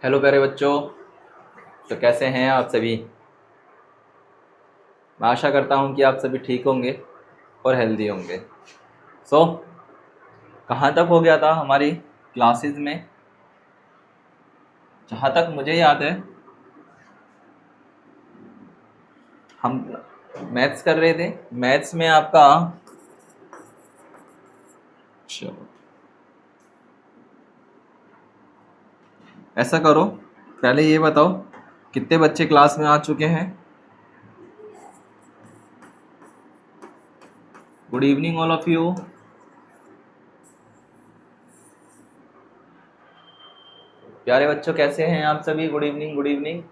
Hello प्यारे बच्चों। तो कैसे हैं आप सभी। मैं आशा करता हूं कि आप सभी ठीक होंगे और हेल्दी होंगे। सो कहाँ तक हो गया था हमारी क्लासेस में। जहाँ तक मुझे याद है हम मैथ्स कर रहे थे। मैथ्स में आपका चलो ऐसा करो, पहले ये बताओ कितने बच्चे क्लास में आ चुके हैं। Good evening all of you. प्यारे बच्चों कैसे हैं आप सभी। गुड इवनिंग गुड इवनिंग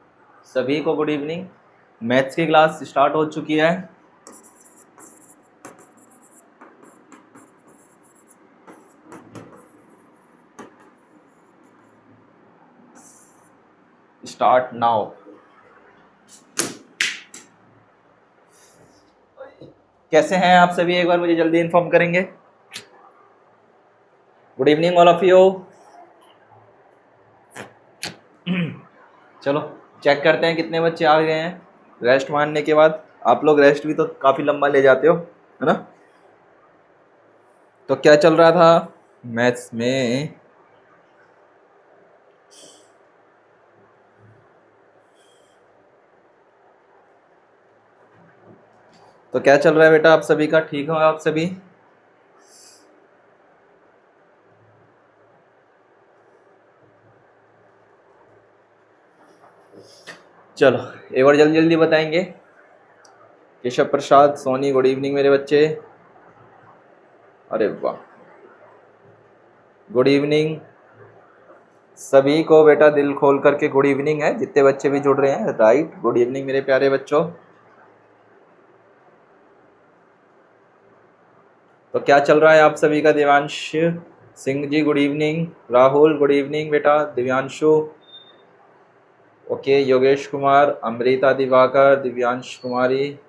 सभी को गुड इवनिंग। मैथ्स की क्लास स्टार्ट हो चुकी है। Start now. कैसे हैं आप सभी, एक बार मुझे जल्दी इन्फॉर्म करेंगे। Good evening all of you. चलो चेक करते हैं कितने बच्चे आ गए हैं रेस्ट मारने के बाद। आप लोग रेस्ट भी तो काफ़ी लंबा ले जाते हो, है ना। तो क्या चल रहा था मैथ्स में। तो क्या चल रहा है बेटा आप सभी का, ठीक हो आप सभी। चलो एक बार जल्दी जल्दी बताएंगे। केशव प्रसाद सोनी गुड इवनिंग मेरे बच्चे। अरे वाह गुड इवनिंग सभी को बेटा, दिल खोल करके गुड इवनिंग है जितने बच्चे भी जुड़ रहे हैं। राइट, गुड इवनिंग मेरे प्यारे बच्चों। तो क्या चल रहा है आप सभी का। Devansh Singh ji good evening. Rahul good evening बेटा। दिव्यांशु ओके। योगेश कुमार, अमृता दिवाकर, दिव्यांश कुमारी,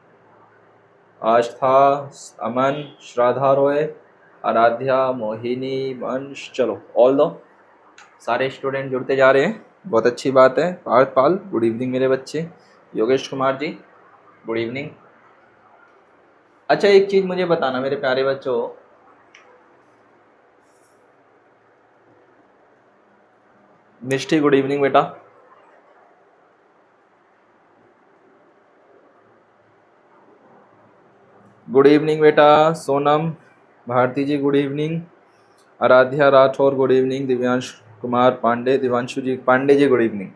आस्था, अमन, श्राद्धा रॉय, आराध्या, मोहिनी, वंश। चलो ऑल दो सारे स्टूडेंट जुड़ते जा रहे हैं, बहुत अच्छी बात है। पार्थपाल गुड इवनिंग मेरे बच्चे। Yogesh Kumar ji good evening. अच्छा एक चीज़ मुझे बताना मेरे प्यारे बच्चों, मिष्टी गुड इवनिंग बेटा। गुड इवनिंग बेटा। Sonam Bharti ji good evening. Aaradhya Rathore good evening. Divyansh Kumar Pandey, Divyanshu ji Pandey ji good evening.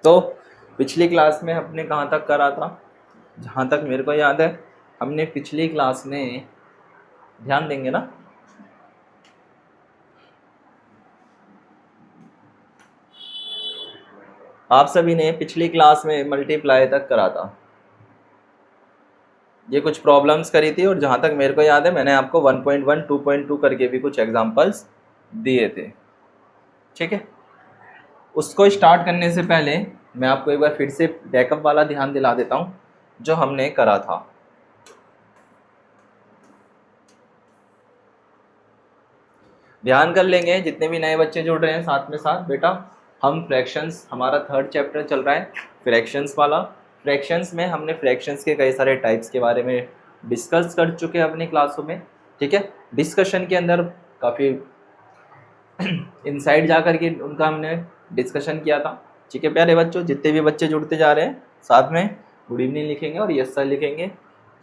तो पिछली क्लास में हमने कहाँ तक करा था। जहाँ तक मेरे को याद है हमने पिछली क्लास में, ध्यान देंगे ना, आप सभी ने पिछली क्लास में मल्टीप्लाई तक करा था। ये कुछ प्रॉब्लम्स करी थी और जहाँ तक मेरे को याद है मैंने आपको 1.1 2.2 करके भी कुछ एग्जांपल्स दिए थे। ठीक है, उसको स्टार्ट करने से पहले मैं आपको एक बार फिर से बैकअप वाला ध्यान दिला देता हूँ जो हमने करा था। ध्यान कर लेंगे जितने भी नए बच्चे जुड़ रहे हैं साथ में साथ बेटा। हम फ्रैक्शंस, हमारा थर्ड चैप्टर चल रहा है फ्रैक्शंस वाला। फ्रैक्शंस में हमने फ्रैक्शंस के कई सारे टाइप्स के बारे में डिस्कस कर चुके हैं अपनी क्लासों में। ठीक है, डिस्कशन के अंदर काफ़ी इनसाइड जा कर के उनका हमने डिस्कशन किया था। ठीक है प्यारे बच्चों, जितने भी बच्चे जुड़ते जा रहे हैं साथ में गुड इवनिंग लिखेंगे और यस सर लिखेंगे।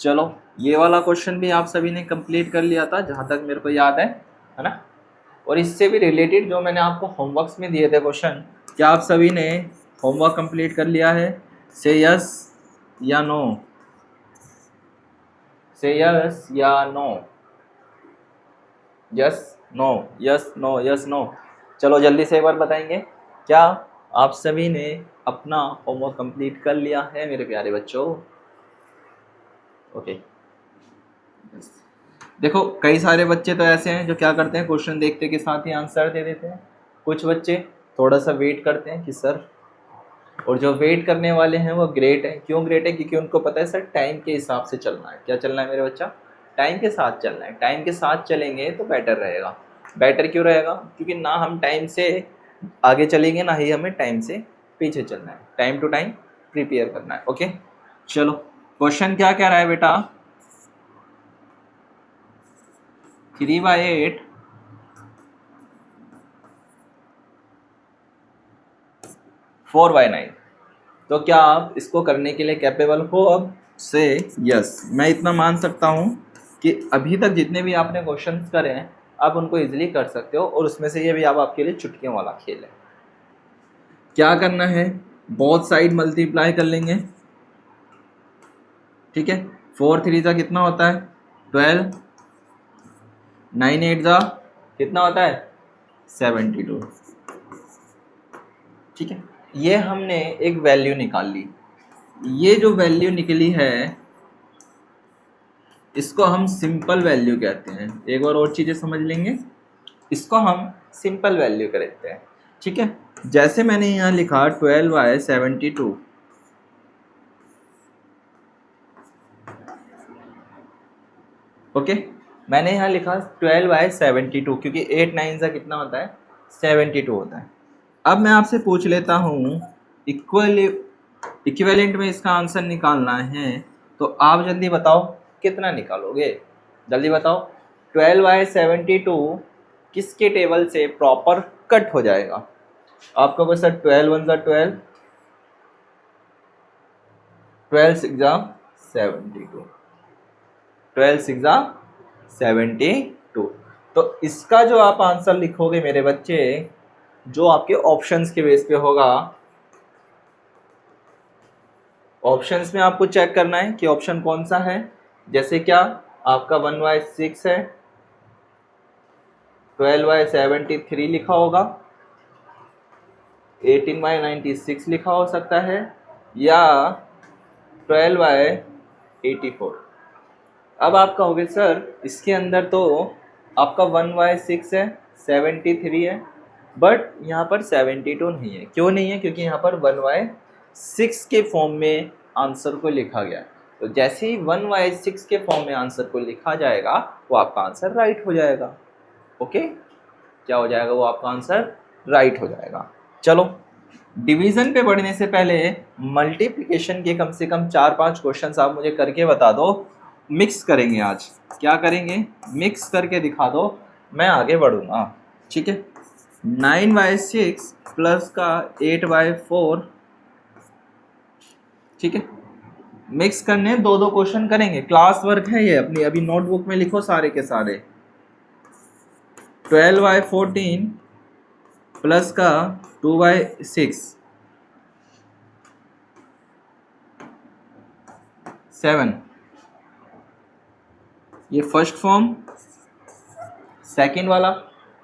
चलो ये वाला क्वेश्चन भी आप सभी ने कंप्लीट कर लिया था जहाँ तक मेरे को याद है ना। और इससे भी रिलेटेड जो मैंने आपको होमवर्क्स में दिए थे क्वेश्चन, क्या आप सभी ने होमवर्क कंप्लीट कर लिया है। से यस या नो, से यस या no, yes no, yes no, yes no. चलो जल्दी से एक बार बताएंगे, क्या आप सभी ने अपना होमवर्क कंप्लीट कर लिया है मेरे प्यारे बच्चों। ओके देखो कई सारे बच्चे तो ऐसे हैं जो क्या करते हैं, क्वेश्चन देखते के साथ ही आंसर दे देते हैं। कुछ बच्चे थोड़ा सा वेट करते हैं कि सर, और जो वेट करने वाले हैं वो ग्रेट है। क्यों ग्रेट है, क्योंकि उनको पता है सर टाइम के हिसाब से चलना है। क्या चलना है मेरे बच्चा, टाइम के साथ चलना है। टाइम के साथ चलेंगे तो बेटर रहेगा। बेटर क्यों रहेगा? क्योंकि ना हम टाइम से आगे चलेंगे, ना ही हमें टाइम से पीछे चलना है, टाइम टू टाइम प्रिपेयर करना है। ओके, चलो क्वेश्चन क्या कह रहा है बेटा? 3/8 4/9। तो क्या आप इसको करने के लिए कैपेबल हो? अब से यस, मैं इतना मान सकता हूँ कि अभी तक जितने भी आपने क्वेश्चंस करे हैं आप उनको इजीली कर सकते हो, और उसमें से ये भी अब आपके लिए चुटकियों वाला खेल है। क्या करना है? बोथ साइड मल्टीप्लाई कर लेंगे, ठीक है। 4 3 जा कितना होता है? 12। 9 8 जा कितना होता है? 72, ठीक है। ये हमने एक वैल्यू निकाल ली। ये जो वैल्यू निकली है इसको हम सिंपल वैल्यू कहते हैं। एक बार और चीज़ें समझ लेंगे, इसको हम सिंपल वैल्यू कहते हैं, ठीक है। जैसे मैंने यहाँ लिखा 12/72, ओके। मैंने यहाँ लिखा 12/72 क्योंकि 8 9 का कितना होता है? 72 होता है। अब मैं आपसे पूछ लेता हूँ इक्विवेलेंट में इसका आंसर निकालना है, तो आप जल्दी बताओ कितना निकालोगे? जल्दी बताओ। 12/72 किसके टेबल से प्रॉपर कट हो जाएगा? आपका बस 12 1 12, 12 6 72, 12 6 72। तो इसका जो आप आंसर लिखोगे मेरे बच्चे, जो आपके ऑप्शंस के बेस पे होगा, ऑप्शंस में आपको चेक करना है कि ऑप्शन कौन सा है। जैसे क्या आपका 1/6 है, 12/73 लिखा होगा, 18/96 लिखा हो सकता है, या 12/84। अब आप कहोगे सर इसके अंदर तो आपका 1/6 है, 73 है, बट यहाँ पर 72 नहीं है। क्यों नहीं है? क्योंकि यहाँ पर 1/6 के फॉर्म में आंसर को लिखा गया है। तो जैसे ही 1/6 के फॉर्म में आंसर को लिखा जाएगा वो आपका आंसर राइट हो जाएगा। ओके, क्या हो जाएगा? वो आपका आंसर राइट हो जाएगा। चलो, डिवीजन पे बढ़ने से पहले मल्टीप्लिकेशन के कम से कम 4-5 क्वेश्चंस आप मुझे करके बता दो। मिक्स करेंगे आज। क्या करेंगे? मिक्स करके दिखा दो, मैं आगे बढ़ूंगा, ठीक है। 9/6 प्लस का 8/4, ठीक है। मिक्स करने 2-2 क्वेश्चन करेंगे, क्लास वर्क है ये, अपनी अभी नोटबुक में लिखो सारे के सारे। 12/14 प्लस का 2/6 7, ये फर्स्ट फॉर्म। सेकंड वाला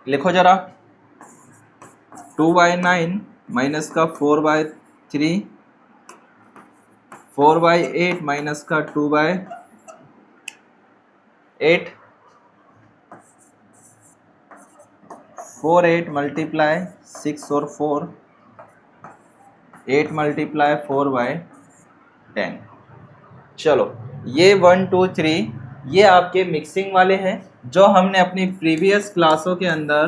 लिखो जरा, 2/9 माइनस का 4/3, 4/8 माइनस का 2/8, 4 8 मल्टीप्लाई 6 और 4, 8 मल्टीप्लाई 4/10। चलो, ये 1 2 3 ये आपके मिक्सिंग वाले हैं जो हमने अपनी प्रीवियस क्लासों के अंदर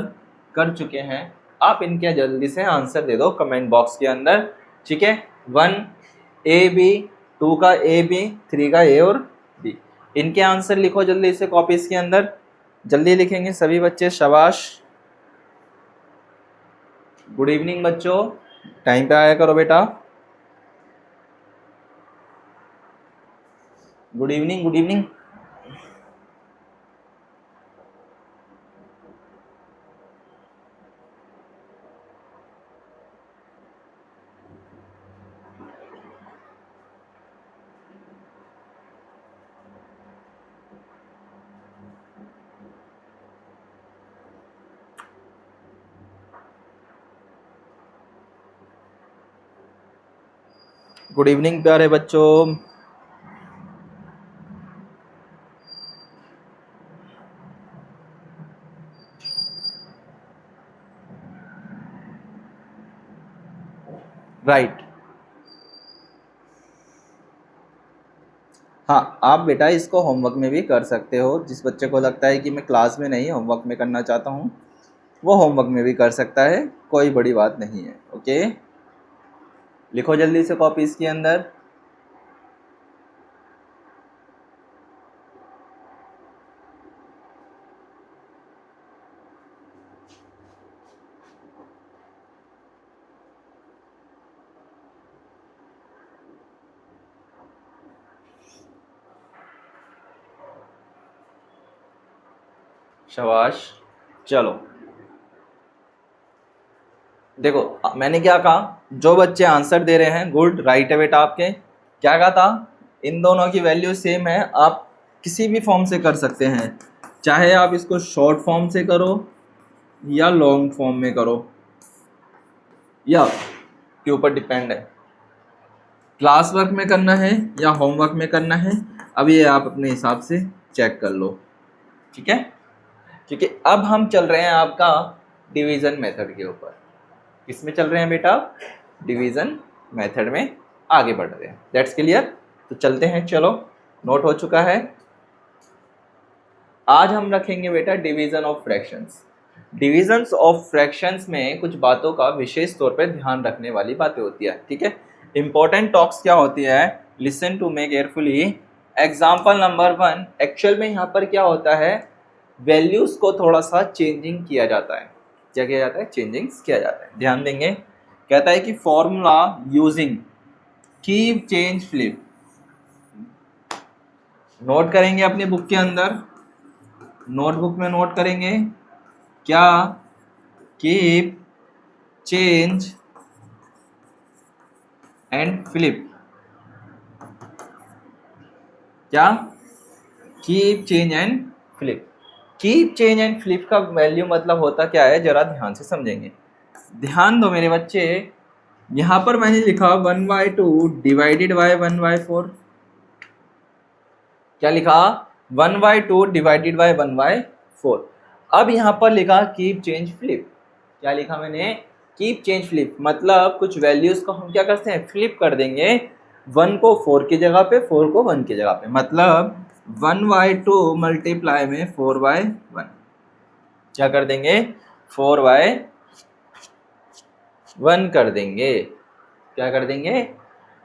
कर चुके हैं। आप इनके जल्दी से आंसर दे दो कमेंट बॉक्स के अंदर, ठीक है। 1 ए बी, 2 का ए बी, 3 का ए और बी, इनके आंसर लिखो जल्दी से कॉपीज के अंदर। जल्दी लिखेंगे सभी बच्चे, शाबाश। गुड इवनिंग बच्चों, टाइम पे आया करो बेटा। Good evening, good evening. Good evening प्यारे बच्चों। राइट, हाँ आप बेटा इसको होमवर्क में भी कर सकते हो। जिस बच्चे को लगता है कि मैं क्लास में नहीं होमवर्क में करना चाहता हूँ, वो होमवर्क में भी कर सकता है, कोई बड़ी बात नहीं है। ओके, लिखो जल्दी से कॉपी इसके अंदर। शाबाश, चलो देखो मैंने क्या कहा, जो बच्चे आंसर दे रहे हैं गुड, राइट है बेटा आपके। क्या कहा था, इन दोनों की वैल्यू सेम है, आप किसी भी फॉर्म से कर सकते हैं, चाहे आप इसको शॉर्ट फॉर्म से करो या लॉन्ग फॉर्म में करो, या के ऊपर डिपेंड है क्लास वर्क में करना है या होमवर्क में करना है। अब ये आप अपने हिसाब से चेक कर लो, ठीक है। क्योंकि अब हम चल रहे हैं आपका डिवीजन मेथड के ऊपर। किस में चल रहे हैं बेटा, डिवीजन मेथड में आगे बढ़ रहे हैं। दैट्स क्लियर, तो चलते हैं, चलो नोट हो चुका है। आज हम रखेंगे बेटा division of fractions. Divisions of fractions में कुछ बातों का विशेष तौर पे ध्यान रखने वाली बातें होती है, ठीक है। इंपॉर्टेंट टॉक्स क्या होती है, listen to me carefully. Example number 1, actual में यहाँ पर क्या होता है, वैल्यूज को थोड़ा सा चेंजिंग किया जाता है। क्या किया जाता है, चेंजिंग किया जाता है, ध्यान देंगे। कहता है कि formula using keep change flip, note करेंगे अपनी बुक के अंदर, नोटबुक में नोट करेंगे क्या, कीप चेंज एंड फ्लिप। क्या, keep change and flip. Keep change and flip का वैल्यू मतलब होता क्या है, जरा ध्यान से समझेंगे। ध्यान दो मेरे बच्चे, यहां पर मैंने लिखा 1/2 डिवाइडेड बाय 1/4। क्या लिखा, 1/2 डिवाइडेड बाय 1/4। अब यहां पर लिखा कीप चेंज फ्लिप। क्या लिखा मैंने, कीप चेंज फ्लिप, मतलब कुछ वैल्यूज को हम क्या करते हैं, फ्लिप कर देंगे। 1 को 4 की जगह पे, 4 को 1 की जगह पे, मतलब 1/2 मल्टीप्लाई में 4/1। क्या कर देंगे, 4/1 कर देंगे। क्या कर देंगे,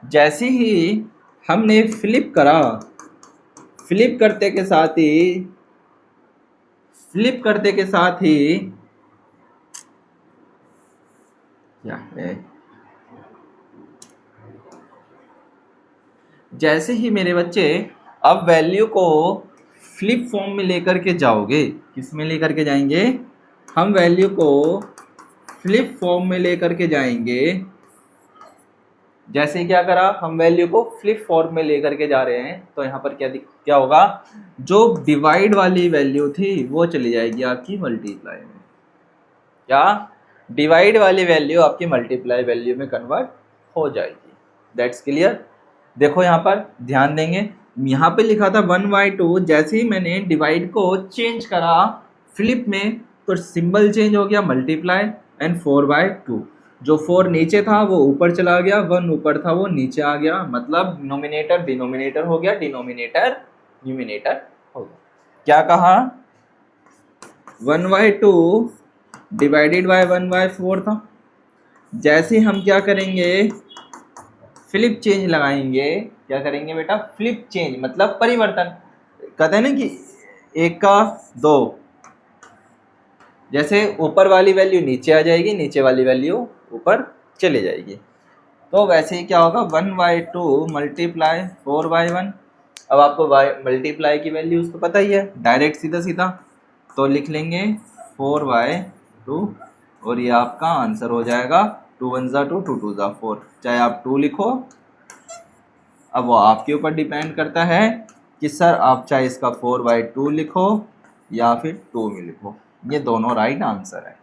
जैसे ही हमने फ्लिप करा, फ्लिप करते के साथ ही, फ्लिप करते के साथ ही क्या है, जैसे ही मेरे बच्चे अब वैल्यू को फ्लिप फॉर्म में लेकर के जाओगे, किस में लेकर के जाएंगे, हम वैल्यू को फ्लिप फॉर्म में लेकर के जाएंगे। जैसे क्या करा, हम वैल्यू को फ्लिप फॉर्म में लेकर के जा रहे हैं, तो यहाँ पर क्या होगा, जो डिवाइड वाली वैल्यू थी वो चली जाएगी आपकी मल्टीप्लाई में। क्या, डिवाइड वाली वैल्यू आपकी मल्टीप्लाई वैल्यू में कन्वर्ट हो जाएगी। That's clear. देखो यहाँ पर ध्यान देंगे, यहाँ पे लिखा था 1/2, जैसे ही मैंने डिवाइड को चेंज करा फ्लिप में, तो सिंबल चेंज हो गया मल्टीप्लाई, एंड 4/2। जो 4 नीचे था वो ऊपर चला गया, 1 ऊपर था वो नीचे आ गया, मतलब नोमिनेटर डिनोमिनेटर हो गया, डिनोमिनेटर न्यूमिनेटर हो गया। क्या कहा, 1/2 डिवाइडेड बाय 1/4 था। जैसे हम क्या करेंगे, फ्लिप चेंज लगाएंगे। क्या करेंगे बेटा, फ्लिप चेंज मतलब परिवर्तन। कहते हैं ना कि 1 का 2, जैसे ऊपर वाली वैल्यू नीचे आ जाएगी, नीचे वाली वैल्यू ऊपर चले जाएगी, तो वैसे ही क्या होगा, 1/2 मल्टीप्लाई 4/1। अब आपको मल्टीप्लाई की वैल्यू उसको पता ही है, डायरेक्ट सीधा सीधा, तो लिख लेंगे 4/2, और ये आपका आंसर हो जाएगा 2 1 जा 2, 2 2 जा 4। चाहे आप 2 लिखो, अब वो आपके ऊपर डिपेंड करता है कि सर आप चाहे इसका 4/2 लिखो या फिर 2 में लिखो, ये दोनों राइट आंसर है।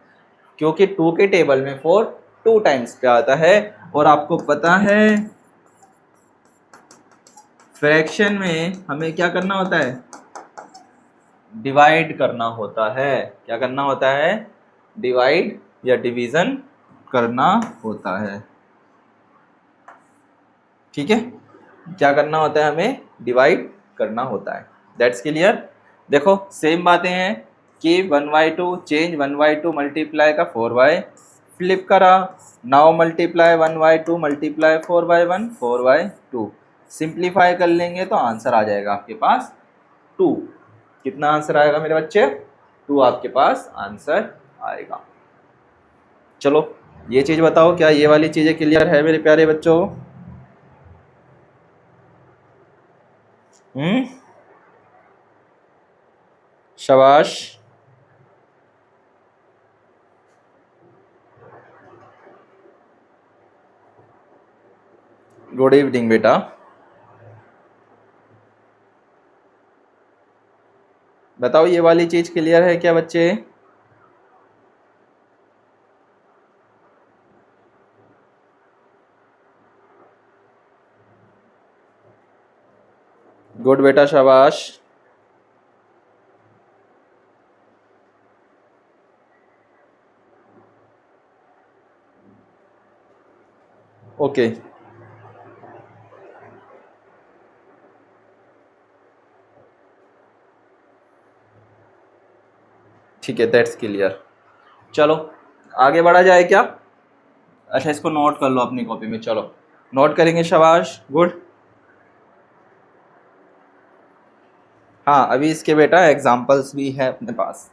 क्योंकि 2 के टेबल में 4 2 टाइम्स पे आता है, और आपको पता है फ्रैक्शन में हमें क्या करना होता है, डिवाइड करना होता है। क्या करना होता है, डिवाइड या डिवीजन करना होता है, ठीक है। क्या करना होता है, हमें डिवाइड करना होता है। That's clear. देखो सेम बातें हैं, कि 1/2 चेंज 1/2 मल्टीप्लाई का 4/, फ्लिप करा, नाउ मल्टीप्लाई 1/2 मल्टीप्लाई 4/1 4/2, सिंप्लीफाई कर लेंगे तो आंसर आ जाएगा आपके पास 2। कितना आंसर आएगा मेरे बच्चे? 2 आपके पास आंसर आएगा। चलो ये चीज बताओ, क्या ये वाली चीजें क्लियर है मेरे प्यारे बच्चों? शाबाश, गुड इवनिंग बेटा। बताओ ये वाली चीज क्लियर है क्या बच्चे? गुड बेटा, शाबाश। ओके ठीक है, दैट्स क्लियर। चलो आगे बढ़ा जाए क्या? अच्छा इसको नोट कर लो अपनी कॉपी में, चलो नोट करेंगे, शाबाश, गुड। हाँ अभी इसके बेटा एग्जाम्पल्स भी है अपने पास।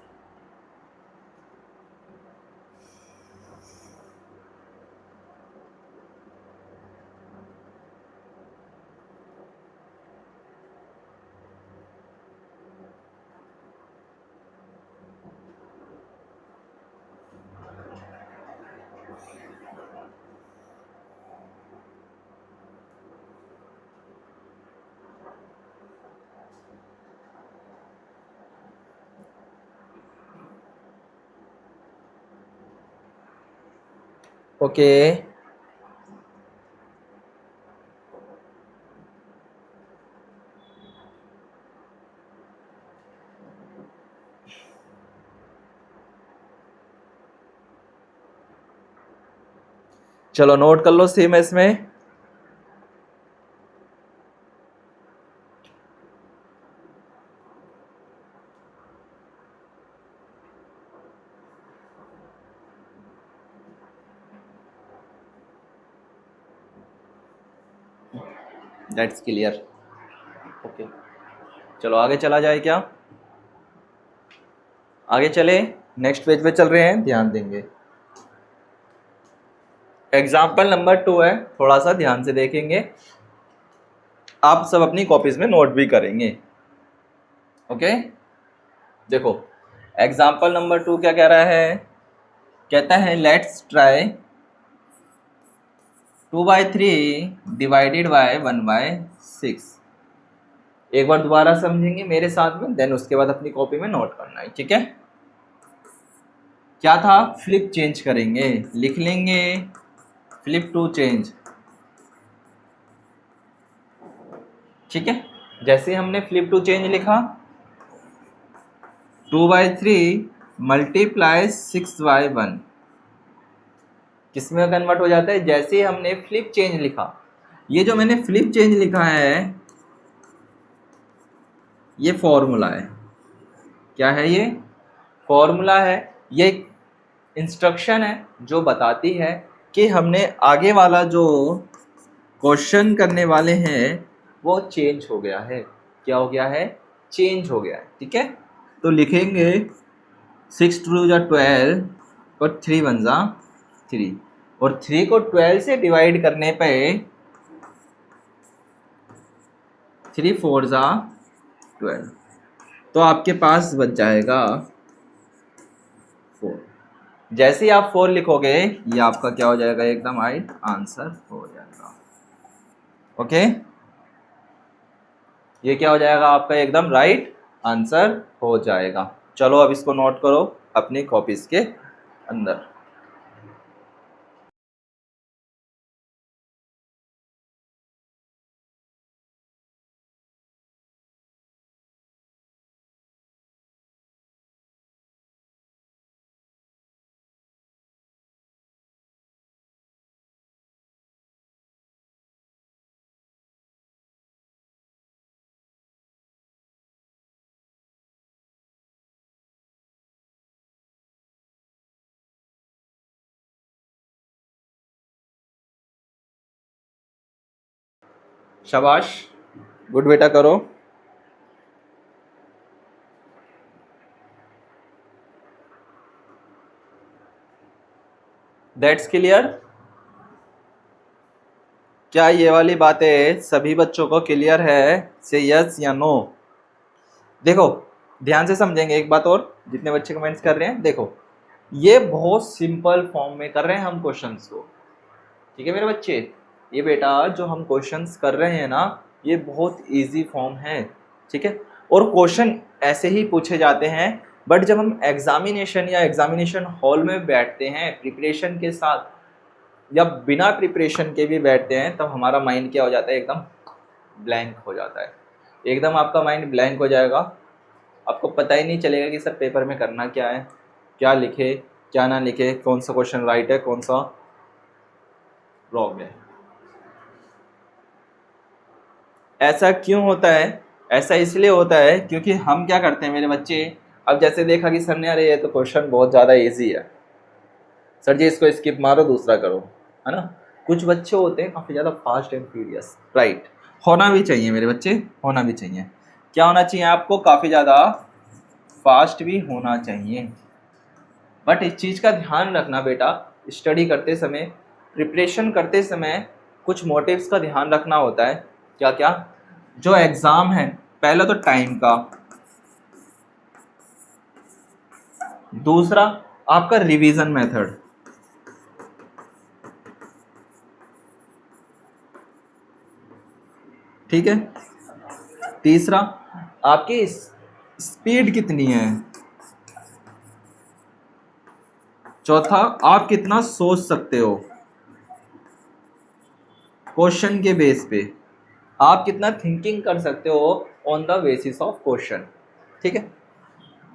ओके चलो नोट कर लो सेम इसमें। That's clear. ओके चलो आगे चला जाए क्या? आगे चले, नेक्स्ट पेज पे चल रहे हैं, ध्यान देंगे। एग्जाम्पल नंबर 2 है, थोड़ा सा ध्यान से देखेंगे, आप सब अपनी कॉपीज में नोट भी करेंगे। ओके देखो एग्जाम्पल नंबर 2 क्या कह रहा है? कहता है लेट्स ट्राई 2/3 डिवाइडेड बाय 1/6। एक बार दोबारा समझेंगे मेरे साथ में, देन उसके बाद अपनी कॉपी में नोट करना है, ठीक है? क्या था? फ्लिप चेंज करेंगे, लिख लेंगे फ्लिप टू चेंज, ठीक है? जैसे हमने फ्लिप टू चेंज लिखा, 2/3 मल्टीप्लाई 6/1 किस में कन्वर्ट हो जाता है? जैसे ही हमने फ्लिप चेंज लिखा, ये जो मैंने फ्लिप चेंज लिखा है ये फॉर्मूला है। क्या है ये? फॉर्मूला है। ये इंस्ट्रक्शन है जो बताती है कि हमने आगे वाला जो क्वेश्चन करने वाले हैं वो चेंज हो गया है। क्या हो गया है? चेंज हो गया है, ठीक है? तो लिखेंगे 6 2 जा 12 और 3 1 जा 3, और 3 को 12 से डिवाइड करने पे 3 4 जा 12, तो आपके पास बच जाएगा 4। जैसे ही आप 4 लिखोगे ये आपका क्या हो जाएगा? एकदम राइट आंसर हो जाएगा। ओके ये क्या हो जाएगा? आपका एकदम राइट आंसर हो जाएगा। चलो अब इसको नोट करो अपनी कॉपीज के अंदर। शाबाश, गुड बेटा, करो। That's clear. क्या ये वाली बातें सभी बच्चों को क्लियर है? से यस या नो। देखो ध्यान से समझेंगे एक बात और, जितने बच्चे कमेंट्स कर रहे हैं, देखो ये बहुत सिंपल फॉर्म में कर रहे हैं हम क्वेश्चंस को, ठीक है मेरे बच्चे। ये बेटा जो हम क्वेश्चंस कर रहे हैं ना, ये बहुत इजी फॉर्म है, ठीक है। और क्वेश्चन ऐसे ही पूछे जाते हैं, बट जब हम एग्जामिनेशन या एग्जामिनेशन हॉल में बैठते हैं प्रिपरेशन के साथ या बिना प्रिपरेशन के भी बैठते हैं, तब हमारा माइंड क्या हो जाता है, एकदम ब्लैंक हो जाता है। एकदम आपका माइंड ब्लैंक हो जाएगा, आपको पता ही नहीं चलेगा कि सर पेपर में करना क्या है, क्या लिखे क्या ना लिखे, कौन सा क्वेश्चन राइट है कौन सा रॉन्ग है। ऐसा क्यों होता है? ऐसा इसलिए होता है क्योंकि हम क्या करते हैं मेरे बच्चे, अब जैसे देखा कि सर ने अरे ये तो क्वेश्चन बहुत ज़्यादा इजी है, सर जी इसको स्किप मारो दूसरा करो, है ना। कुछ बच्चे होते हैं काफ़ी ज़्यादा फास्ट एंड फ्यूरियस, राइट, होना भी चाहिए मेरे बच्चे, होना भी चाहिए। क्या होना चाहिए आपको? काफ़ी ज़्यादा फास्ट भी होना चाहिए, बट इस चीज़ का ध्यान रखना बेटा, स्टडी करते समय प्रिपरेशन करते समय कुछ मोटिव्स का ध्यान रखना होता है। क्या क्या? जो एग्ज़ाम है, पहला तो टाइम का, दूसरा आपका रिवीजन मेथड, ठीक है, तीसरा आपकी स्पीड कितनी है, चौथा आप कितना सोच सकते हो क्वेश्चन के बेस पे, आप कितना थिंकिंग कर सकते हो on the basis of question, ठीक है।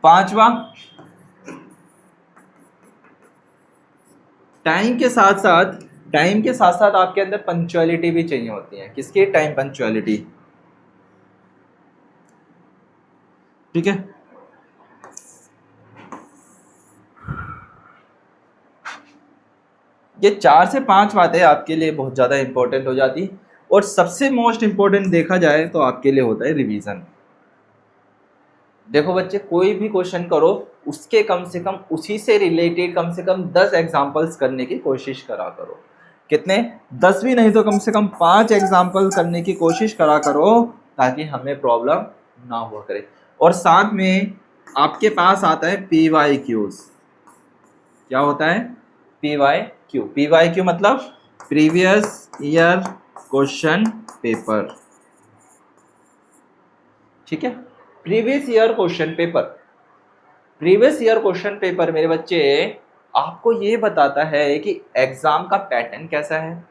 पांचवा, टाइम के साथ साथ आपके अंदर पंक्चुअलिटी भी चाहिए होती है। किसकी? टाइम पंक्चुअलिटी, ठीक है। ये 4 से 5 बातें आपके लिए बहुत ज़्यादा इंपॉर्टेंट हो जाती, और सबसे मोस्ट इंपॉर्टेंट देखा जाए तो आपके लिए होता है रिवीजन। देखो बच्चे, कोई भी क्वेश्चन करो उसके कम से कम उसी से रिलेटेड कम से कम 10 एग्जाम्पल्स करने की कोशिश करा करो। कितने? 10 भी नहीं तो कम से कम 5 एग्जाम्पल करने की कोशिश करा करो, ताकि हमें प्रॉब्लम ना हुआ करे। और साथ में आपके पास आता है PYQs। क्या होता है? PYQ। PYQ मतलब प्रीवियस ईयर क्वेश्चन पेपर, ठीक है। Previous year question paper, previous year question paper मेरे बच्चे आपको ये बताता है कि एग्जाम का पैटर्न कैसा है,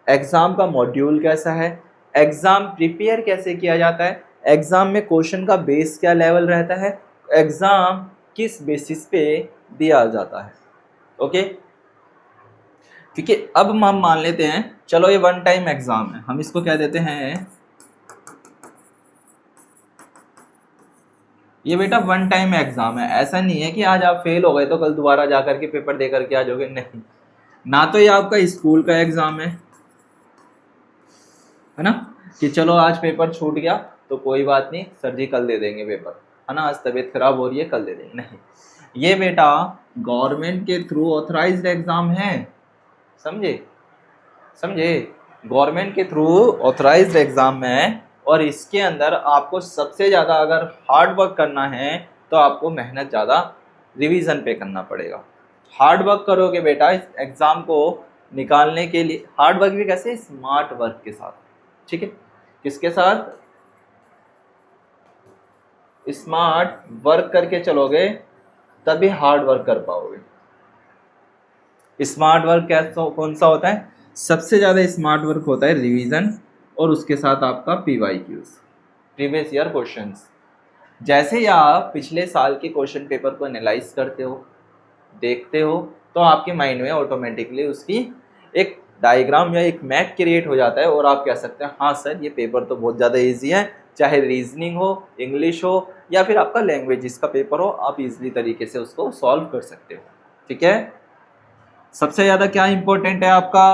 एग्जाम का मॉड्यूल कैसा है, एग्जाम प्रिपेयर कैसे किया जाता है, एग्जाम में क्वेश्चन का बेस क्या लेवल रहता है, एग्जाम किस बेसिस पे दिया जाता है, ओके। क्योंकि अब हम मान लेते हैं, चलो ये वन टाइम एग्जाम है, हम इसको क्या देते हैं, ये बेटा वन टाइम एग्जाम है। ऐसा नहीं है कि आज आप फेल हो गए तो कल दोबारा जा करके पेपर दे करके आ जाओगे, नहीं। ना तो ये आपका स्कूल का एग्जाम है ना, कि चलो आज पेपर छूट गया तो कोई बात नहीं सर जी कल दे देंगे पेपर, है ना, आज तबीयत खराब हो रही है कल दे देंगे, नहीं। ये बेटा गवर्नमेंट के थ्रू ऑथराइज्ड एग्जाम है, समझे समझे, गवर्नमेंट के थ्रू ऑथराइज्ड एग्जाम है। और इसके अंदर आपको सबसे ज़्यादा अगर हार्ड वर्क करना है तो आपको मेहनत ज़्यादा रिवीजन पे करना पड़ेगा। हार्ड वर्क करोगे बेटा इस एग्ज़ाम को निकालने के लिए, हार्ड वर्क भी कैसे, स्मार्ट वर्क के साथ, ठीक है। किसके साथ? स्मार्ट वर्क करके चलोगे तभी हार्ड वर्क कर पाओगे। स्मार्ट वर्क कैसा कौन सा होता है? सबसे ज़्यादा स्मार्ट वर्क होता है रिवीजन, और उसके साथ आपका PYQs, प्रीवियस ईयर क्वेश्चंस। जैसे ही आप पिछले साल के क्वेश्चन पेपर को एनालाइज करते हो, देखते हो, तो आपके माइंड में ऑटोमेटिकली उसकी एक डायग्राम या एक मैप क्रिएट हो जाता है, और आप कह सकते हैं हाँ सर ये पेपर तो बहुत ज़्यादा इजी है, चाहे रीजनिंग हो, इंग्लिश हो, या फिर आपका लैंग्वेजेस का पेपर हो, आप इजीली तरीके से उसको सॉल्व कर सकते हो, ठीक है। सबसे ज़्यादा क्या इंपॉर्टेंट है आपका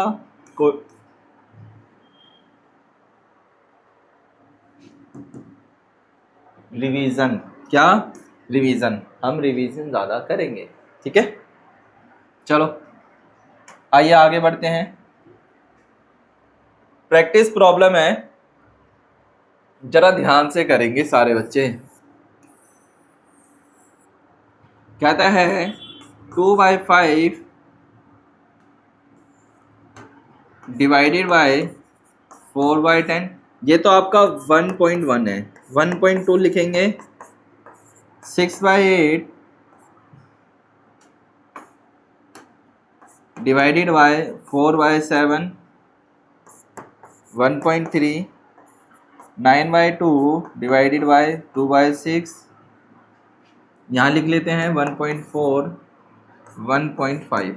रिवीजन। क्या? रिवीजन। हम रिवीजन ज़्यादा करेंगे, ठीक है। चलो आइए आगे बढ़ते हैं। प्रैक्टिस प्रॉब्लम है, जरा ध्यान से करेंगे सारे बच्चे। कहता है 2/5 डिवाइडेड बाय 4/10। ये तो आपका 1.1 है। 1.2 लिखेंगे 6/8 डिवाइडेड बाय 4/7 1.3 9/2 डिवाइडेड बाय 2/6। यहाँ लिख लेते हैं 1.4 1.5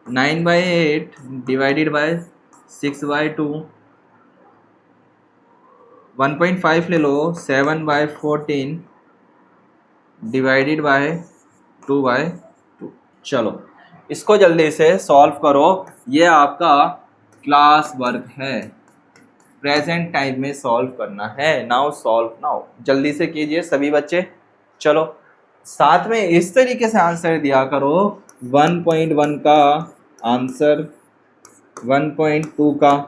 9/8 डिवाइडेड बाय 6/2 1.5 ले लो 7/14 डिवाइडेड बाय 2/2। चलो इसको जल्दी से सॉल्व करो। ये आपका क्लास वर्क है, प्रेजेंट टाइम में सॉल्व करना है। नाउ सॉल्व नाउ, जल्दी से कीजिए सभी बच्चे। चलो साथ में इस तरीके से आंसर दिया करो, 1.1 का आंसर 1.2 का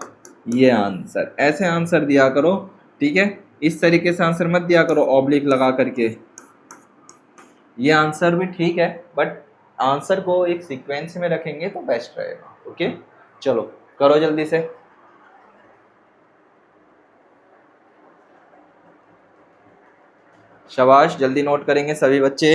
ये आंसर, ऐसे आंसर दिया करो, ठीक है। इस तरीके से आंसर मत दिया करो ऑब्लिक लगा करके। ये आंसर भी ठीक है, बट आंसर को एक सीक्वेंस में रखेंगे तो बेस्ट रहेगा। ओके चलो करो जल्दी से। शाबाश, जल्दी नोट करेंगे सभी बच्चे।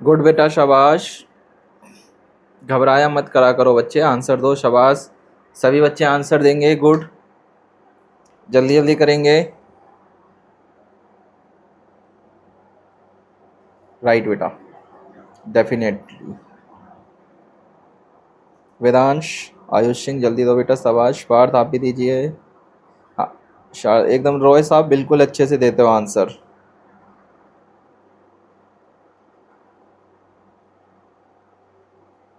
गुड बेटा, शाबाश। घबराया मत करा करो बच्चे, आंसर दो। शाबाश, सभी बच्चे आंसर देंगे। गुड, जल्दी जल्दी करेंगे। राइट बेटा, डेफिनेटली। वेदांश, आयुष सिंह, जल्दी दो बेटा। शाबाश। पार्थ आप भी दीजिए। हाँ एकदम। रॉय साहब बिल्कुल अच्छे से देते हो आंसर।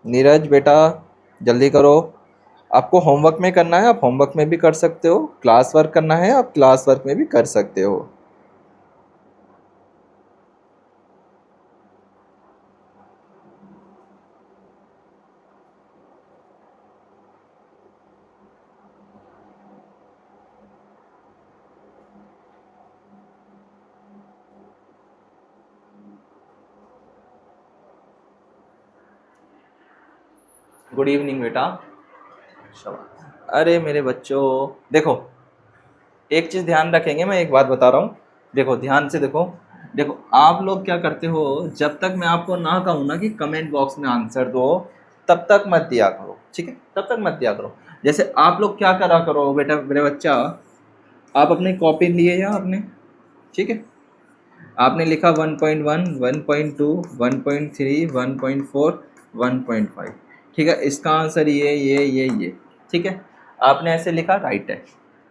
नीरज बेटा जल्दी करो। आपको होमवर्क में करना है, आप होमवर्क में भी कर सकते हो। क्लास वर्क करना है, आप क्लास वर्क में भी कर सकते हो। गुड इवनिंग बेटा। अरे मेरे बच्चों, देखो एक चीज़ ध्यान रखेंगे, मैं एक बात बता रहा हूँ, देखो ध्यान से देखो। देखो आप लोग क्या करते हो, जब तक मैं आपको ना कहूँ ना कि कमेंट बॉक्स में आंसर दो, तब तक मत दिया करो, ठीक है। तब तक मत दिया करो। जैसे आप लोग क्या करा करो बेटा, मेरे बच्चा, आप अपनी कॉपी लिए या आपने, ठीक है, आपने लिखा 1.1, 1.2, 1.3, 1.4, 1.5। ठीक है, इसका आंसर ये। ठीक है, आपने ऐसे लिखा, राइट है।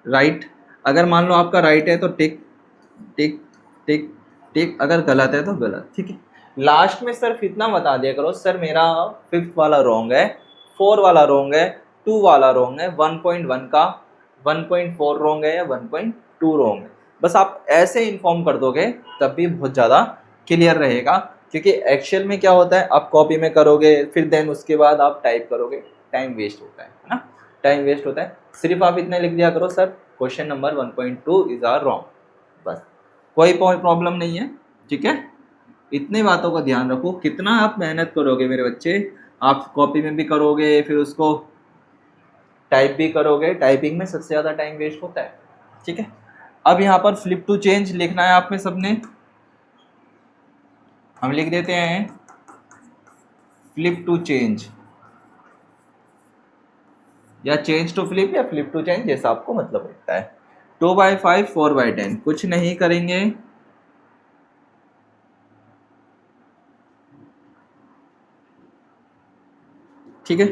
राइट, अगर मान लो आपका राइट है तो टिक टिक टिक टिक, अगर गलत है तो गलत। ठीक है, लास्ट में सिर्फ इतना बता दिया करो, सर मेरा 5th वाला रॉन्ग है, 4 वाला रॉन्ग है, 2 वाला रॉन्ग है, 1.1 का 1.4 रॉन्ग है या 1.2 रॉन्ग है। बस आप ऐसे इन्फॉर्म कर दोगे तब भी बहुत ज़्यादा क्लियर रहेगा, क्योंकि एक्चुअल में क्या होता है, आप कॉपी में करोगे फिर देन उसके बाद आप टाइप करोगे, टाइम वेस्ट होता है ना, टाइम वेस्ट होता है। सिर्फ आप इतना लिख दिया करो, sir question number 1.2 is are wrong, बस, कोई प्रॉब्लम नहीं है। ठीक है, इतने बातों का ध्यान रखो। कितना आप मेहनत करोगे मेरे बच्चे, आप कॉपी में भी करोगे फिर उसको टाइप भी करोगे, टाइपिंग में सबसे ज़्यादा टाइम वेस्ट होता है। ठीक है, अब यहाँ पर फ्लिप टू चेंज लिखना है आप में सबने, हम लिख देते हैं फ्लिप टू चेंज, या चेंज टू फ्लिप, या फ्लिप टू चेंज, जैसा आपको मतलब लगता है। 2/5, 4/10, कुछ नहीं करेंगे, ठीक है।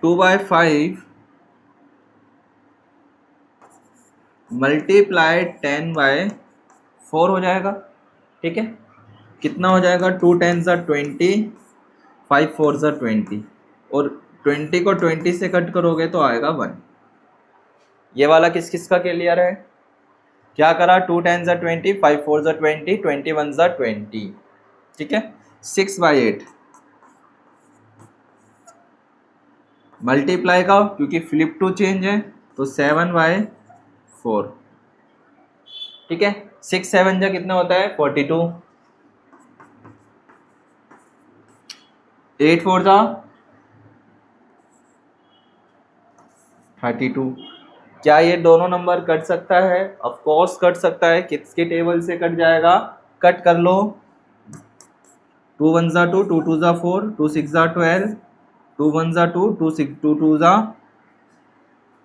2/5 मल्टीप्लाई 10/4 हो जाएगा। ठीक है, कितना हो जाएगा, 2 10 ज़ा 20, 5 4 ज़ा 20, और 20 को 20 से कट करोगे तो आएगा 1। ये वाला किस किस का क्लियर है? क्या करा, 2 10 ज़ा 20, 5 4 ज़ा 20, 21 ज़ा 20। ठीक है, 6/8 मल्टीप्लाई का, क्योंकि फ्लिप टू चेंज है तो 7/4। ठीक है, 6 7 जा कितना होता है, 42, 8 4 जा 32। क्या ये दोनों नंबर कट सकता है? ऑफ कोर्स कट सकता है। किसके टेबल से कट जाएगा, कट कर लो। 2 1 ज़ा 2, 2 2 ज़ा 4, 2 6 ज़ा 12, 2 1 ज़ा 2, 2 6 2 2 ज़ा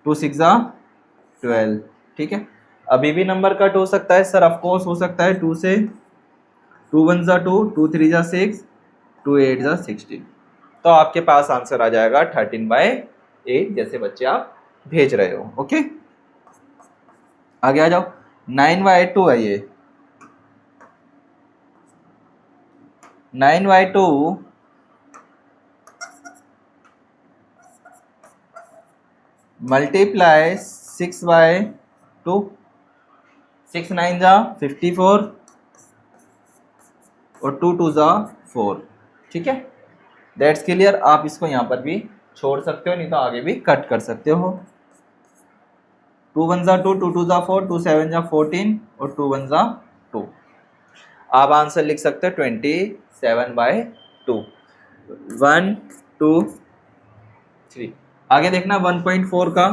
2 6 ज़ा 12। ठीक है, अभी भी नंबर कट हो सकता है सर, ऑफ कोर्स हो सकता है। 2 से 2 1 ज़ा 2, 2 3 ज़ा 6, 2 8 ज़ा 16। तो आपके पास आंसर आ जाएगा 13/8, जैसे बच्चे आप भेज रहे हो। ओके, आगे आ जाओ। 9/2 है ये, 9/2 मल्टीप्लाई 6/2, 6 9 जा 54, और 2 2 जा 4। ठीक है, दैट्स क्लियर। आप इसको यहाँ पर भी छोड़ सकते हो, नहीं तो आगे भी कट कर सकते हो। 2 1 जा 2, 2 2 जा 4, 2 7 जा 14, और 2 1 जा 2। आप आंसर लिख सकते हो 27/2। 1 2 3। आगे देखना 1.4 का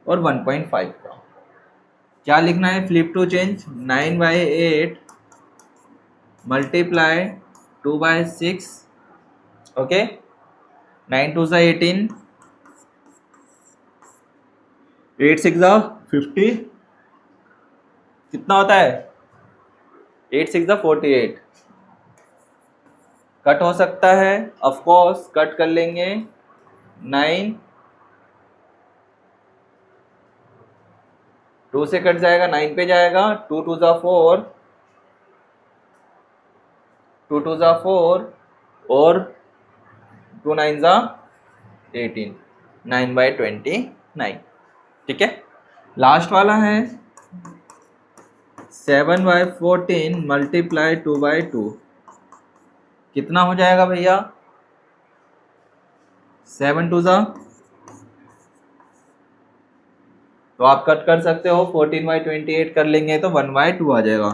और 1.5 का क्या लिखना है, flip to change. 9/8 multiply 2/6। Okay, 9 2 ज़ा 18, 8 6 ज़ा 50, कितना होता है, 8 6 ज़ा 48। कट हो सकता है, ऑफ कोर्स कट कर लेंगे। 9 2 से कट जाएगा, 9 पे जाएगा, 2 2 ज़ा 4, 2 2 ज़ा 4, और 2 9 ज़ा 18, 9/29। ठीक है, लास्ट वाला है 7/14 मल्टीप्लाई 2/2, कितना हो जाएगा भैया, 7 2 ज़ा, तो आप कट कर सकते हो, 14/28 कर लेंगे तो 1/2 आ जाएगा।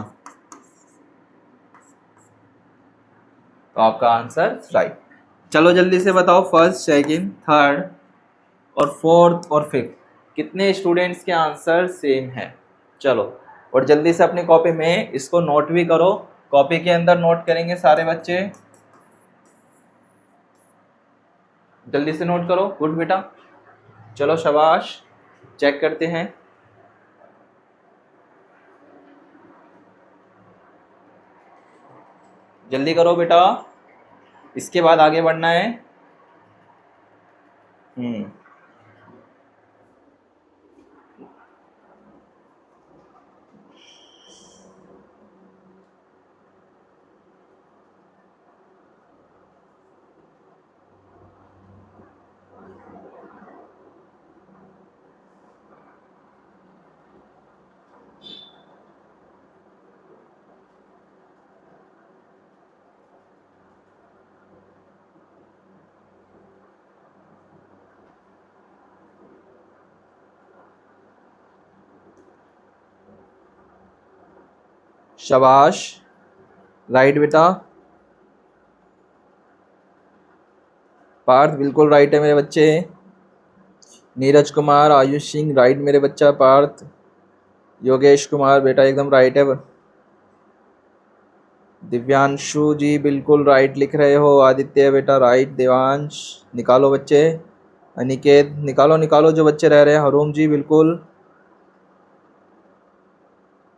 तो आपका आंसर राइट। चलो जल्दी से बताओ, फर्स्ट सेकंड थर्ड और फोर्थ और फिफ्थ कितने स्टूडेंट्स के आंसर सेम है। चलो, और जल्दी से अपनी कॉपी में इसको नोट भी करो, कॉपी के अंदर नोट करेंगे सारे बच्चे, जल्दी से नोट करो। गुड बेटा, चलो शाबाश, चेक करते हैं। जल्दी करो बेटा, इसके बाद आगे बढ़ना है। शाबाश, राइट बेटा। पार्थ बिल्कुल राइट है मेरे बच्चे। नीरज कुमार, आयुष सिंह राइट मेरे बच्चा पार्थ। योगेश कुमार बेटा एकदम राइट है। दिव्यांशु जी बिल्कुल राइट लिख रहे हो। आदित्य बेटा राइट। देवांश निकालो बच्चे। अनिकेत निकालो निकालो जो बच्चे रह रहे हैं। हरूम जी बिल्कुल।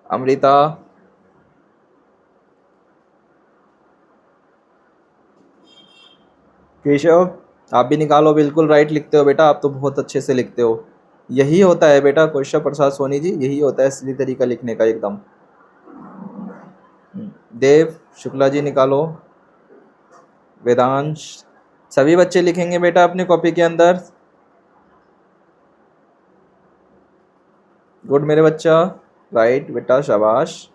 अमृता, केशव आप भी निकालो। बिल्कुल राइट लिखते हो बेटा, आप तो बहुत अच्छे से लिखते हो। यही होता है बेटा केशव प्रसाद सोनी जी, यही होता है असली तरीका लिखने का एकदम। देव शुक्ला जी निकालो। वेदांश, सभी बच्चे लिखेंगे बेटा अपनी कॉपी के अंदर। गुड मेरे बच्चा, राइट बेटा शाबाश।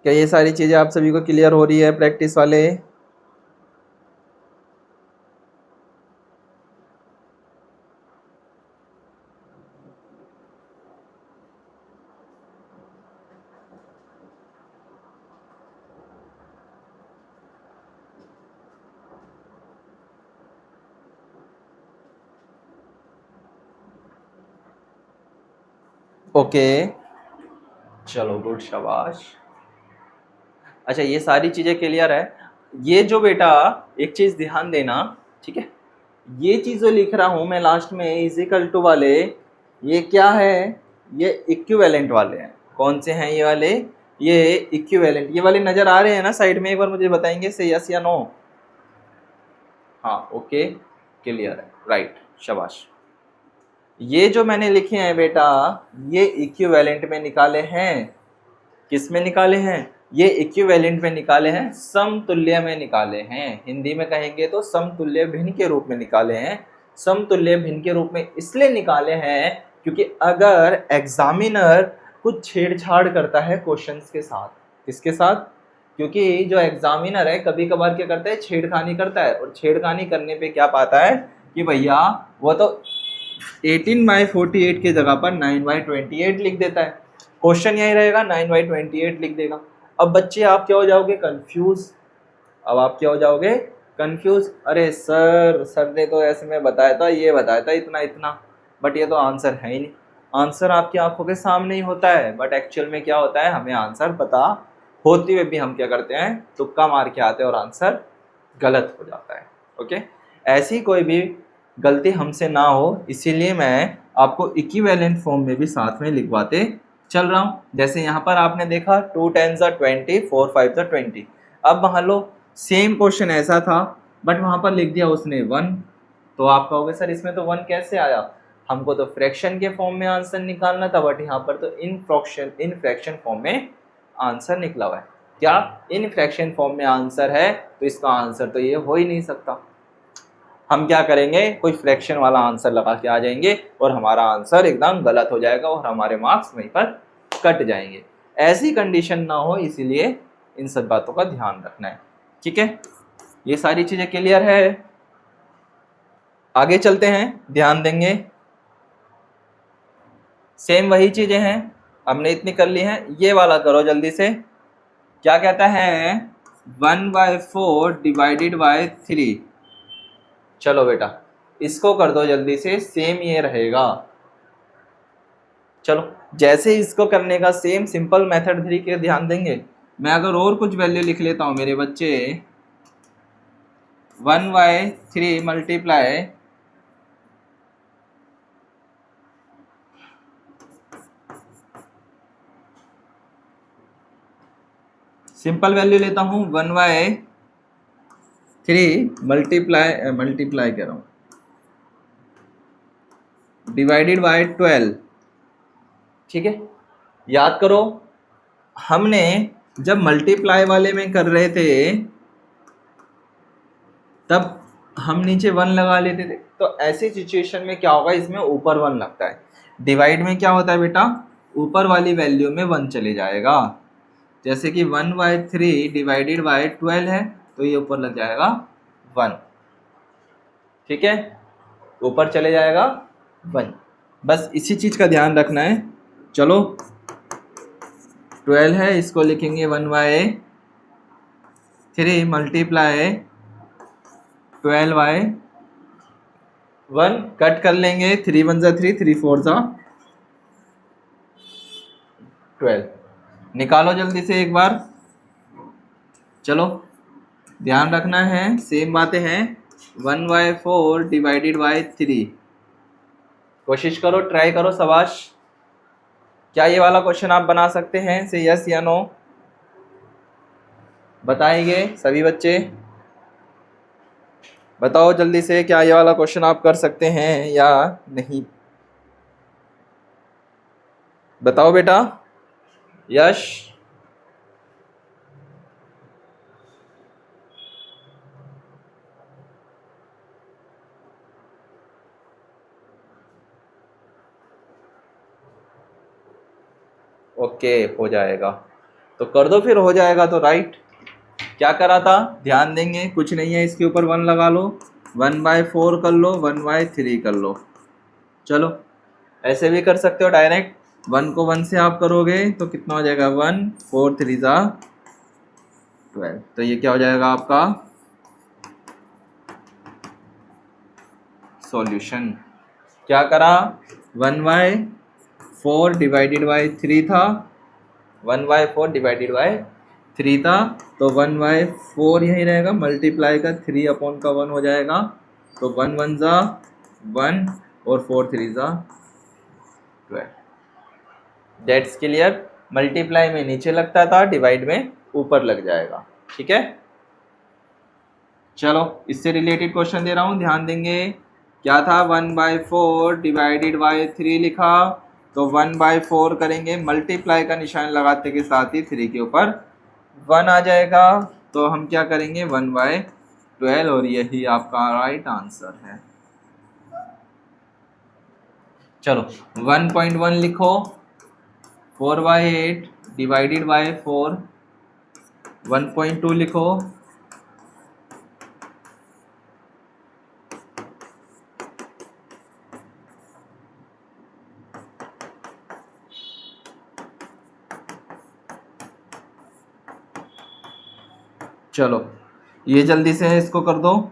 क्या ये सारी चीजें आप सभी को क्लियर हो रही है प्रैक्टिस वाले? ओके चलो गुड शाबाश। अच्छा ये सारी चीजें क्लियर है। ये जो बेटा एक चीज ध्यान देना, ठीक है, ये चीज जो लिख रहा हूं मैं लास्ट में इज इक्वल टू वाले, ये क्या है? ये इक्विवेलेंट वाले हैं। कौन से हैं ये वाले? ये इक्विवेलेंट, ये वाले नजर आ रहे हैं ना साइड में? एक बार मुझे बताएंगे से यस या नो। हाँ ओके क्लियर है, राइट शाबाश। ये जो मैंने लिखे हैं बेटा, ये इक्विवेलेंट में निकाले हैं। किस में निकाले हैं? ये इक्विवेलेंट में निकाले हैं, समतुल्य में निकाले हैं। हिंदी में कहेंगे तो समतुल्य भिन्न के रूप में निकाले हैं। समतुल्य भिन्न के रूप में इसलिए निकाले हैं क्योंकि अगर एग्जामिनर कुछ छेड़छाड़ करता है क्वेश्चंस के साथ। किसके साथ? क्योंकि जो एग्जामिनर है कभी कभार क्या करता है, छेड़खानी करता है। और छेड़खानी करने पे क्या पाता है कि भैया वो तो 18/48 की जगह पर 9/28 लिख देता है। क्वेश्चन यही रहेगा, 9/28 लिख देगा। अब बच्चे आप क्या हो जाओगे? कंफ्यूज। अब आप क्या हो जाओगे? कंफ्यूज। अरे सर ने तो ऐसे में बताया था, ये बताया था इतना इतना, बट ये तो आंसर है ही नहीं। आंसर आपकी आंखों के सामने ही होता है, बट एक्चुअल में क्या होता है, हमें आंसर पता होते हुए भी हम क्या करते हैं, तुक्का मार के आते हैं और आंसर गलत हो जाता है। ओके, ऐसी कोई भी गलती हमसे ना हो, इसीलिए मैं आपको इक्विवेलेंट फॉर्म में भी साथ में लिखवाते चल रहा हूँ। जैसे यहाँ पर आपने देखा 2 10 20, 4 5 20। अब मान लो सेम क्वेश्चन ऐसा था बट वहां पर लिख दिया उसने 1, तो आप कहोगे सर इसमें तो 1 कैसे आया? हमको तो फ्रैक्शन के फॉर्म में आंसर निकालना था, बट यहाँ पर तो इन फ्रैक्शन फॉर्म में आंसर निकला हुआ है। क्या इन फ्रैक्शन फॉर्म में आंसर है? तो इसका आंसर तो ये हो ही नहीं सकता। हम क्या करेंगे, कोई फ्रैक्शन वाला आंसर लगा के आ जाएंगे और हमारा आंसर एकदम गलत हो जाएगा और हमारे मार्क्स वहीं पर कट जाएंगे। ऐसी कंडीशन ना हो, इसीलिए इन सब बातों का ध्यान रखना है। ठीक है, ये सारी चीजें क्लियर है? आगे चलते हैं, ध्यान देंगे। सेम वही चीजें हैं, हमने इतनी कर ली हैं। ये वाला करो जल्दी से। क्या कहता है? 1/4 डिवाइडेड बाय 3। चलो बेटा इसको कर दो जल्दी से, सेम ये रहेगा। चलो जैसे इसको करने का सेम सिंपल मेथड 3 के ध्यान देंगे। मैं अगर और कुछ वैल्यू लिख लेता हूं मेरे बच्चे, 1/3 मल्टीप्लाई सिंपल वैल्यू लेता हूँ 1/3 मल्टीप्लाई कर रहा हूँ डिवाइडेड बाय 12। ठीक है, याद करो हमने जब मल्टीप्लाई वाले में कर रहे थे तब हम नीचे 1 लगा लेते थे, तो ऐसी सिचुएशन में क्या होगा, इसमें ऊपर 1 लगता है। डिवाइड में क्या होता है बेटा, ऊपर वाली वैल्यू में 1 चले जाएगा। जैसे कि 1/3 डिवाइडेड बाय 12 है, तो ये ऊपर लग जाएगा 1। ठीक है, ऊपर चले जाएगा 1। बस इसी चीज का ध्यान रखना है। चलो 12 है, इसको लिखेंगे 1/3 मल्टीप्लाई 12/1, कट कर लेंगे, 3 1 3, 3 4 12। निकालो जल्दी से एक बार। चलो ध्यान रखना है, सेम बातें हैं। 1/4 डिवाइडेड बाय 3। कोशिश करो, ट्राई करो, शाबाश। क्या ये वाला क्वेश्चन आप बना सकते हैं? से यस या नो बताएंगे सभी बच्चे। बताओ जल्दी से, क्या ये वाला क्वेश्चन आप कर सकते हैं या नहीं? बताओ बेटा। यश, ओके, हो जाएगा तो कर दो, फिर हो जाएगा तो राइट। क्या करा था, ध्यान देंगे, कुछ नहीं है, इसके ऊपर 1 लगा लो, 1/4 कर लो, 1/3 कर लो। चलो ऐसे भी कर सकते हो डायरेक्ट। 1 को 1 से आप करोगे तो कितना हो जाएगा, 1 4 3 12। तो ये क्या हो जाएगा आपका सॉल्यूशन। क्या करा, 1/4 डिवाइडेड बाय 3 था, 1/4 डिवाइडेड बाय 3 था, तो 1/4 यही रहेगा, मल्टीप्लाई का 3/1 हो जाएगा, तो 1 1 1 और 4 3 12। That's clear. मल्टीप्लाई में नीचे लगता था, डिवाइड में ऊपर लग जाएगा। ठीक है, चलो इससे रिलेटेड क्वेश्चन दे रहा हूँ, ध्यान देंगे। क्या था, 1/4 डिवाइडेड बाय 3 लिखा, तो 1/4 करेंगे, मल्टीप्लाई का निशान लगाते के साथ ही 3 के ऊपर 1 आ जाएगा, तो हम क्या करेंगे 1/12, और यही आपका राइट आंसर है। चलो 1.1 लिखो, 4/8 डिवाइडेड बाय 4। 1.2 लिखो, चलो ये जल्दी से इसको कर दो।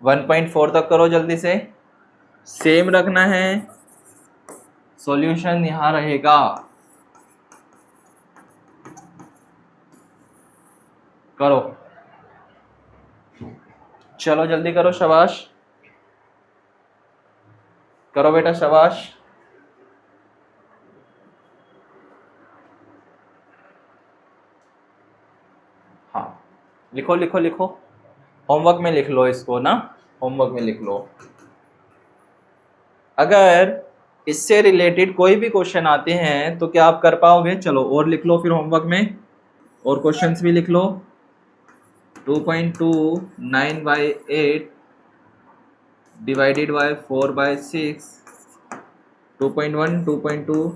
1.4 तक करो जल्दी से, सेम रखना है, सॉल्यूशन यहां रहेगा। करो, चलो जल्दी करो, शाबाश, करो बेटा, शाबाश। हाँ लिखो लिखो लिखो, होमवर्क में लिख लो इसको ना, होमवर्क में लिख लो। अगर इससे रिलेटेड कोई भी क्वेश्चन आते हैं तो क्या आप कर पाओगे? चलो और लिख लो फिर होमवर्क में, और क्वेश्चंस भी लिख लो। 2.29/8 divided by 4/6, 2.1 2.2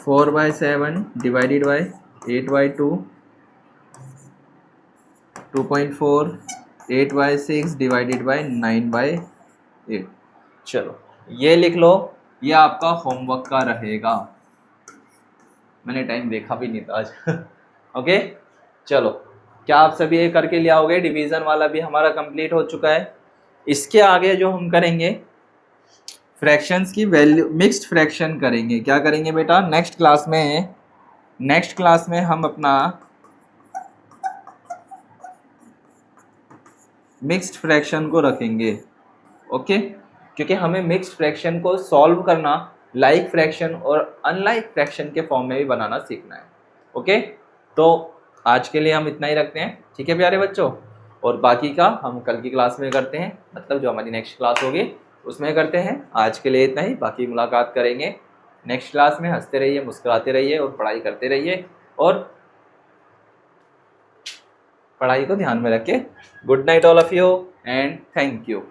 4/7 divided by 8/2, 2.4 8/6 divided by 9/8। चलो ये लिख लो, ये आपका होमवर्क का रहेगा। मैंने टाइम देखा भी नहीं था आज ओके, चलो क्या आप सभी ये करके ले आओगे? डिवीजन वाला भी हमारा कंप्लीट हो चुका है। इसके आगे जो हम करेंगे फ्रैक्शंस की वैल्यू, मिक्स्ड फ्रैक्शन करेंगे। क्या करेंगे बेटा नेक्स्ट क्लास में? नेक्स्ट क्लास में हम अपना मिक्स्ड फ्रैक्शन को रखेंगे। ओके, क्योंकि हमें मिक्स्ड फ्रैक्शन को सॉल्व करना लाइक फ्रैक्शन और अनलाइक फ्रैक्शन के फॉर्म में भी बनाना सीखना है। ओके, तो आज के लिए हम इतना ही रखते हैं, ठीक है प्यारे बच्चों, और बाकी का हम कल की क्लास में करते हैं, मतलब जो हमारी नेक्स्ट क्लास होगी उसमें करते हैं। आज के लिए इतना ही, बाकी मुलाकात करेंगे नेक्स्ट क्लास में। हंसते रहिए, मुस्कुराते रहिए और पढ़ाई करते रहिए, और पढ़ाई को ध्यान में रखिए। Good night all of you and thank you.